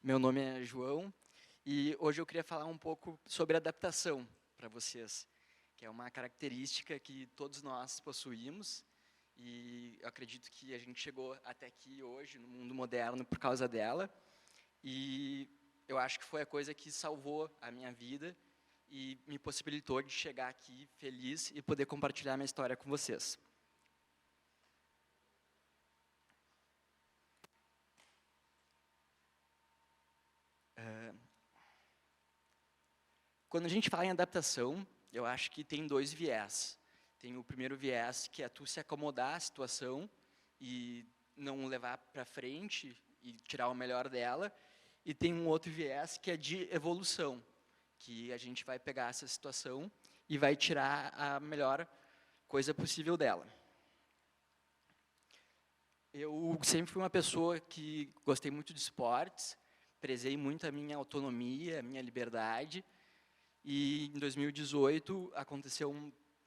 Meu nome é João e hoje eu queria falar um pouco sobre adaptação para vocês, que é uma característica que todos nós possuímos e eu acredito que a gente chegou até aqui hoje no mundo moderno por causa dela e eu acho que foi a coisa que salvou a minha vida e me possibilitou de chegar aqui feliz e poder compartilhar minha história com vocês. Quando a gente fala em adaptação, eu acho que tem dois viés. Tem o primeiro viés, que é tu se acomodar à situação e não levar para frente e tirar o melhor dela. E tem um outro viés, que é de evolução, que a gente vai pegar essa situação e vai tirar a melhor coisa possível dela. Eu sempre fui uma pessoa que gostei muito de esportes, prezei muito a minha autonomia, a minha liberdade. E em 2018 aconteceu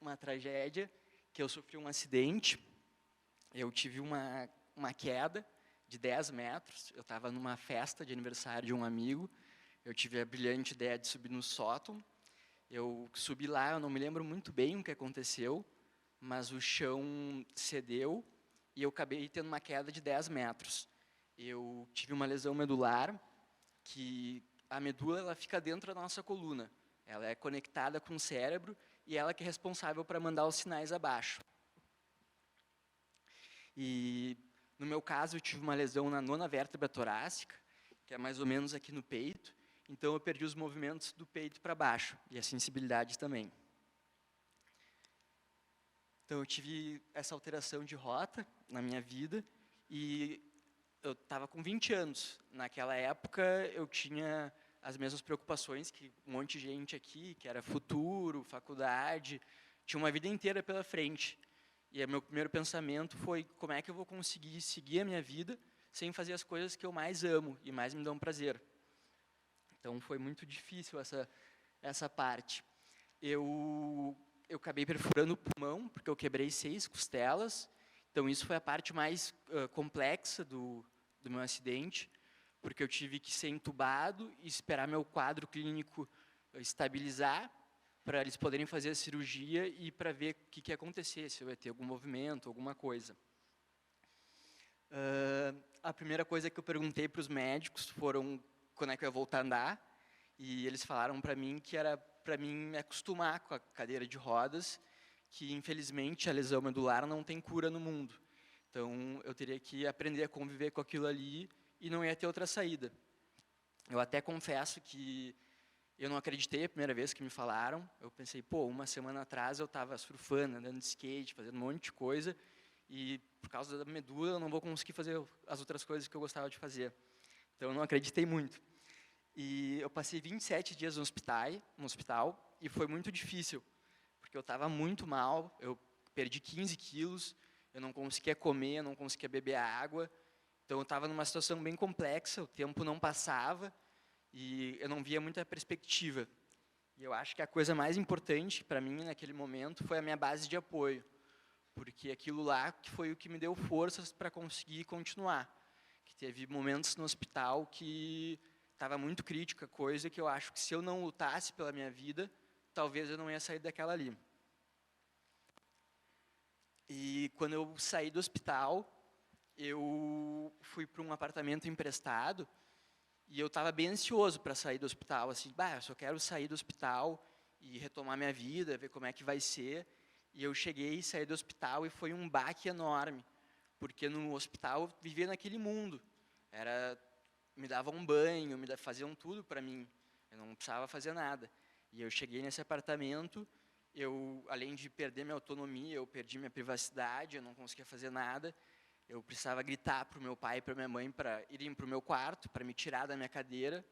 uma tragédia, que eu sofri um acidente, eu tive uma queda de 10 metros, eu estava numa festa de aniversário de um amigo, eu tive a brilhante ideia de subir no sótão, eu subi lá, eu não me lembro muito bem o que aconteceu, mas o chão cedeu e eu acabei tendo uma queda de 10 metros. Eu tive uma lesão medular, que a medula ela fica dentro da nossa coluna. Ela é conectada com o cérebro e ela que é responsável para mandar os sinais abaixo. E, no meu caso, eu tive uma lesão na nona vértebra torácica, que é mais ou menos aqui no peito, então eu perdi os movimentos do peito para baixo, e a sensibilidade também. Então eu tive essa alteração de rota na minha vida, e eu estava com 20 anos. Naquela época eu tinha as mesmas preocupações que um monte de gente aqui, que era futuro, faculdade, tinha uma vida inteira pela frente. E o meu primeiro pensamento foi como é que eu vou conseguir seguir a minha vida sem fazer as coisas que eu mais amo e mais me dão prazer. Então foi muito difícil essa parte. Eu acabei perfurando o pulmão, porque eu quebrei 6 costelas, então isso foi a parte mais complexa do meu acidente, porque eu tive que ser entubado e esperar meu quadro clínico estabilizar para eles poderem fazer a cirurgia e para ver o que ia acontecer, se eu ia ter algum movimento, alguma coisa. A primeira coisa que eu perguntei para os médicos foram quando é que eu ia voltar a andar, e eles falaram para mim que era para mim me acostumar com a cadeira de rodas, que infelizmente a lesão medular não tem cura no mundo. Então eu teria que aprender a conviver com aquilo ali e não ia ter outra saída. Eu até confesso que eu não acreditei a primeira vez que me falaram. Eu pensei, pô, uma semana atrás eu estava surfando, andando de skate, fazendo um monte de coisa, e por causa da medula eu não vou conseguir fazer as outras coisas que eu gostava de fazer. Então eu não acreditei muito. E eu passei 27 dias no hospital e foi muito difícil, porque eu estava muito mal, eu perdi 15 quilos, eu não conseguia comer, eu não conseguia beber água. Então, eu estava numa situação bem complexa, o tempo não passava e eu não via muita perspectiva. E eu acho que a coisa mais importante para mim naquele momento foi a minha base de apoio, porque aquilo lá que foi o que me deu forças para conseguir continuar. Que teve momentos no hospital que estava muito crítica, coisa que eu acho que se eu não lutasse pela minha vida, talvez eu não ia sair daquela ali. E quando eu saí do hospital, eu fui para um apartamento emprestado e eu estava bem ansioso para sair do hospital, assim, eu só quero sair do hospital e retomar minha vida, ver como é que vai ser. E eu cheguei e saí do hospital e foi um baque enorme, porque no hospital eu vivia naquele mundo. Me davam um banho, faziam tudo para mim, eu não precisava fazer nada. E eu cheguei nesse apartamento, além de perder minha autonomia, eu perdi minha privacidade, eu não conseguia fazer nada. Eu precisava gritar para o meu pai e para minha mãe para irem para o meu quarto, para me tirar da minha cadeira,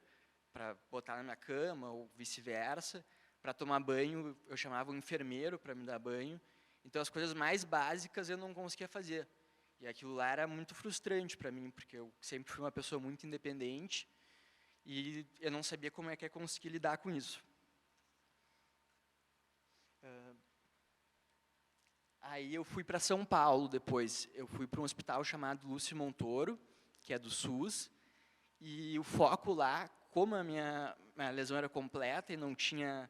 para botar na minha cama ou vice-versa. Para tomar banho, eu chamava um enfermeiro para me dar banho. Então, as coisas mais básicas eu não conseguia fazer. E aquilo lá era muito frustrante para mim, porque eu sempre fui uma pessoa muito independente e eu não sabia como é que ia conseguir lidar com isso. Aí eu fui para São Paulo depois. Eu fui para um hospital chamado Lúcio Montoro, que é do SUS, E o foco lá, como a minha lesão era completa e não tinha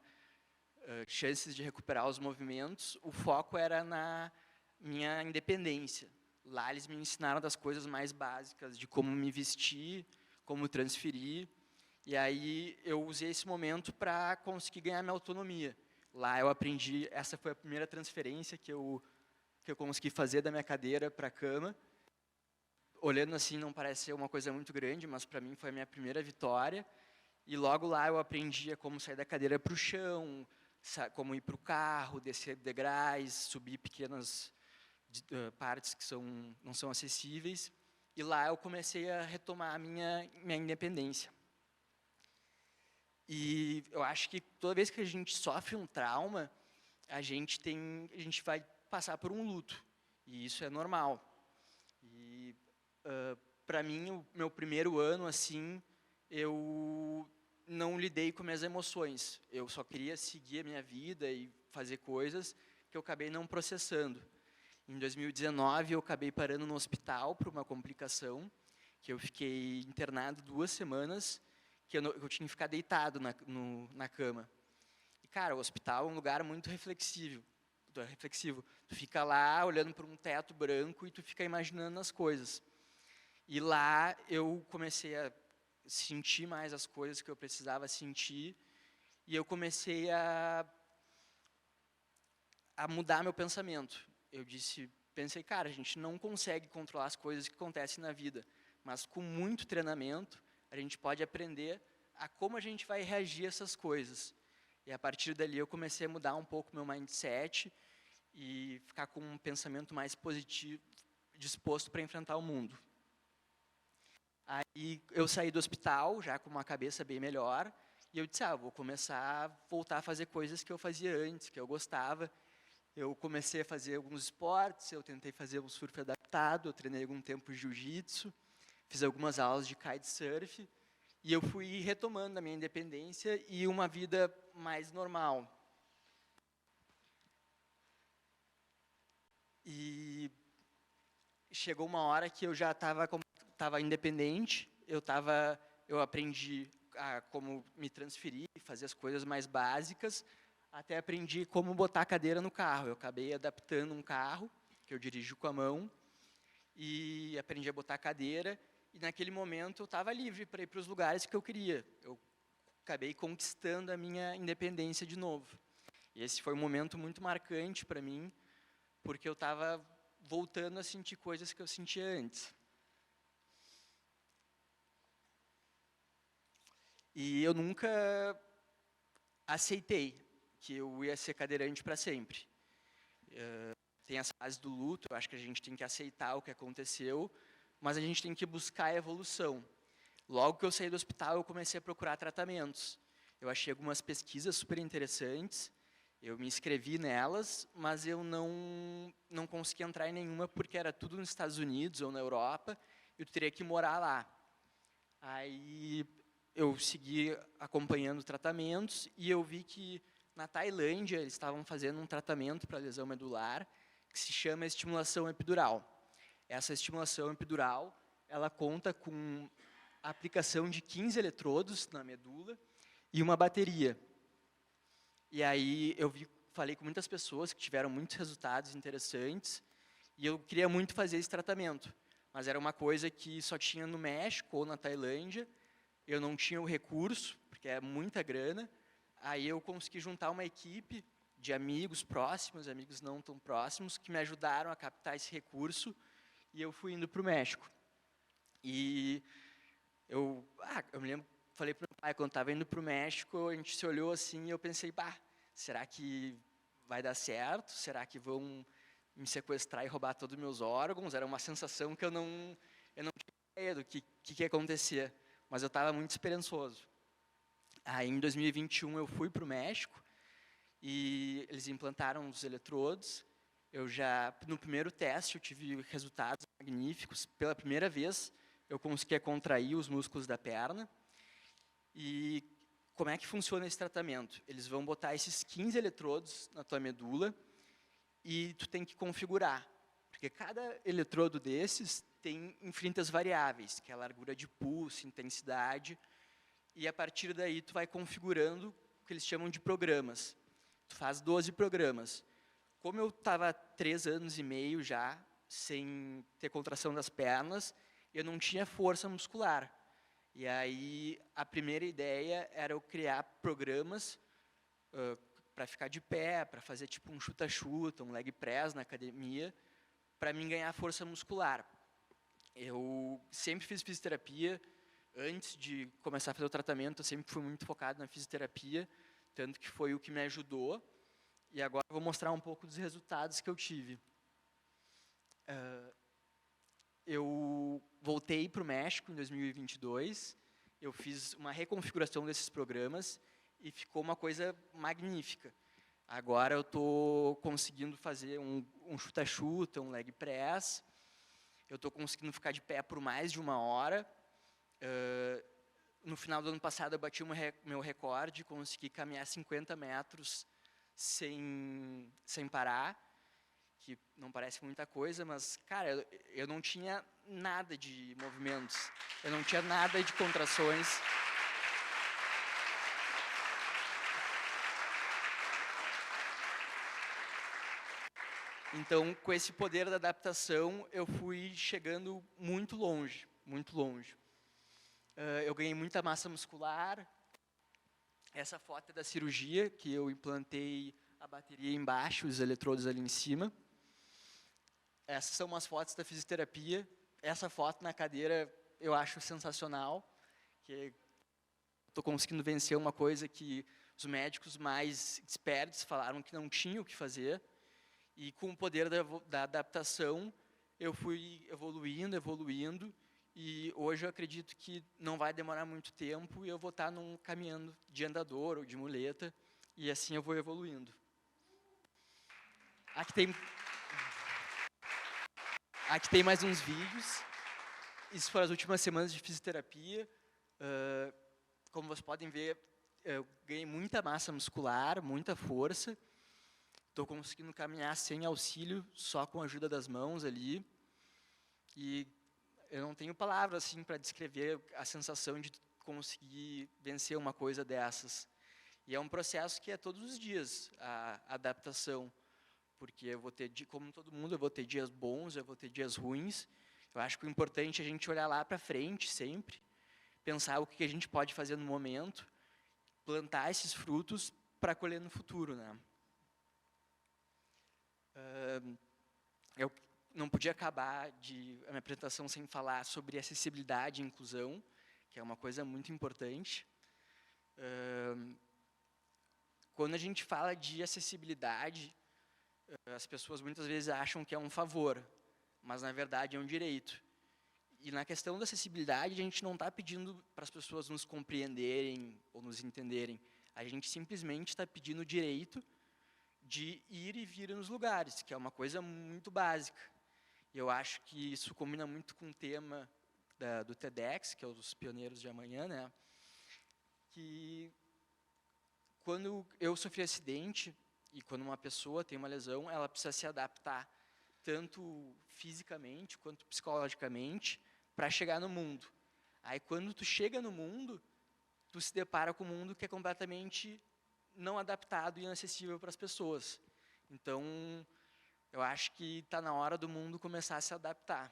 chances de recuperar os movimentos, o foco era na minha independência. Lá eles me ensinaram das coisas mais básicas, de como me vestir, como transferir. E aí eu usei esse momento para conseguir ganhar minha autonomia. Lá eu aprendi, essa foi a primeira transferência que eu consegui fazer da minha cadeira para a cama. Olhando assim não parece ser uma coisa muito grande, mas para mim foi a minha primeira vitória. E logo lá eu aprendi a como sair da cadeira para o chão, como ir para o carro, descer degraus, subir pequenas partes que não são acessíveis. E lá eu comecei a retomar a minha independência. E eu acho que toda vez que a gente sofre um trauma, a gente vai passar por um luto. E isso é normal. E para mim, o meu primeiro ano, assim, eu não lidei com minhas emoções. Eu só queria seguir a minha vida e fazer coisas que eu acabei não processando. Em 2019, eu acabei parando no hospital por uma complicação, que eu fiquei internado 2 semanas, que eu tinha que ficar deitado na cama. E, cara, o hospital é um lugar muito reflexivo. Tu fica lá olhando para um teto branco e tu fica imaginando as coisas. E lá eu comecei a sentir mais as coisas que eu precisava sentir e eu comecei a mudar meu pensamento. Pensei, cara, a gente não consegue controlar as coisas que acontecem na vida, mas com muito treinamento a gente pode aprender a como a gente vai reagir a essas coisas. E a partir dali eu comecei a mudar um pouco meu mindset e ficar com um pensamento mais positivo, disposto para enfrentar o mundo. Aí eu saí do hospital, já com uma cabeça bem melhor, e eu disse, vou começar a voltar a fazer coisas que eu fazia antes, que eu gostava. Eu comecei a fazer alguns esportes, eu tentei fazer um surf adaptado, eu treinei algum tempo jiu-jitsu, fiz algumas aulas de kitesurf, e eu fui retomando a minha independência e uma vida mais normal. E chegou uma hora que eu já estava independente, eu aprendi a como me transferir, fazer as coisas mais básicas, até aprendi como botar a cadeira no carro. Eu acabei adaptando um carro, que eu dirijo com a mão, e aprendi a botar a cadeira, e naquele momento eu estava livre para ir para os lugares que eu queria. Eu acabei conquistando a minha independência de novo. E esse foi um momento muito marcante para mim, porque eu estava voltando a sentir coisas que eu sentia antes. E eu nunca aceitei que eu ia ser cadeirante para sempre. Tem essa fase do luto, eu acho que a gente tem que aceitar o que aconteceu, mas a gente tem que buscar a evolução. Logo que eu saí do hospital, eu comecei a procurar tratamentos. Eu achei algumas pesquisas super interessantes, eu me inscrevi nelas, mas eu não consegui entrar em nenhuma porque era tudo nos Estados Unidos ou na Europa, e eu teria que morar lá. Aí eu segui acompanhando tratamentos e eu vi que na Tailândia eles estavam fazendo um tratamento para lesão medular que se chama estimulação epidural. Essa estimulação epidural, ela conta com a aplicação de 15 eletrodos na medula e uma bateria. E aí falei com muitas pessoas que tiveram muitos resultados interessantes e eu queria muito fazer esse tratamento, mas era uma coisa que só tinha no México ou na Tailândia. Eu não tinha o recurso, porque é muita grana. Aí eu consegui juntar uma equipe de amigos próximos, amigos não tão próximos, que me ajudaram a captar esse recurso, e eu fui indo para o México. E eu me lembro, falei para o meu pai, quando estava indo para o México, a gente se olhou assim, e eu pensei, será que vai dar certo? Será que vão me sequestrar e roubar todos os meus órgãos? Era uma sensação que eu não tinha ideia do que ia acontecer, mas eu estava muito esperançoso. Aí, em 2021, eu fui para o México e eles implantaram os eletrodos. No primeiro teste, eu tive resultados magníficos. Pela primeira vez, eu conseguia contrair os músculos da perna. E como é que funciona esse tratamento? Eles vão botar esses 15 eletrodos na tua medula e tu tem que configurar. Porque cada eletrodo desses tem infinitas variáveis, que é a largura de pulso, intensidade, e a partir daí tu vai configurando o que eles chamam de programas. Tu faz 12 programas. Como eu estava há 3 anos e meio já, sem ter contração das pernas, eu não tinha força muscular. E aí, a primeira ideia era eu criar programas para ficar de pé, para fazer tipo um chuta-chuta, um leg press na academia, para mim ganhar força muscular. Eu sempre fiz fisioterapia. Antes de começar a fazer o tratamento, eu sempre fui muito focado na fisioterapia, tanto que foi o que me ajudou. E agora eu vou mostrar um pouco dos resultados que eu tive. Eu voltei para o México em 2022, eu fiz uma reconfiguração desses programas e ficou uma coisa magnífica. Agora eu estou conseguindo fazer um chuta-chuta, um leg press, eu estou conseguindo ficar de pé por mais de 1 hora. No final do ano passado eu bati meu recorde, consegui caminhar 50 metros sem parar, que não parece muita coisa, mas, cara, eu não tinha nada de movimentos, eu não tinha nada de contrações. Então, com esse poder da adaptação, eu fui chegando muito longe, muito longe. Eu ganhei muita massa muscular. Essa foto é da cirurgia, que eu implantei a bateria embaixo, os eletrodos ali em cima. Essas são umas fotos da fisioterapia. Essa foto na cadeira eu acho sensacional, que estou conseguindo vencer uma coisa que os médicos mais expertos falaram que não tinham o que fazer. E com o poder da adaptação, eu fui evoluindo, e hoje eu acredito que não vai demorar muito tempo e eu vou estar caminhando de andador ou de muleta, e assim eu vou evoluindo. Aqui tem mais uns vídeos. Isso foram as últimas semanas de fisioterapia. Como vocês podem ver, eu ganhei muita massa muscular, muita força. Estou conseguindo caminhar sem auxílio, só com a ajuda das mãos ali. E eu não tenho palavras assim para descrever a sensação de conseguir vencer uma coisa dessas. E é um processo que é todos os dias, a adaptação. Porque eu vou ter, como todo mundo, eu vou ter dias bons, eu vou ter dias ruins. Eu acho que o importante é a gente olhar lá para frente sempre, pensar o que a gente pode fazer no momento, plantar esses frutos para colher no futuro, né? Eu não podia acabar a minha apresentação sem falar sobre acessibilidade e inclusão, que é uma coisa muito importante. Quando a gente fala de acessibilidade, as pessoas muitas vezes acham que é um favor, mas na verdade é um direito. E na questão da acessibilidade, a gente não está pedindo para as pessoas nos compreenderem ou nos entenderem. A gente simplesmente está pedindo o direito de ir e vir nos lugares, que é uma coisa muito básica. E eu acho que isso combina muito com o tema do TEDx, que é os Pioneiros de Amanhã, né? Que quando eu sofri acidente e quando uma pessoa tem uma lesão, ela precisa se adaptar tanto fisicamente quanto psicologicamente para chegar no mundo. Aí quando tu chega no mundo, tu se depara com um mundo que é completamente não adaptado e inacessível para as pessoas. Então, eu acho que está na hora do mundo começar a se adaptar.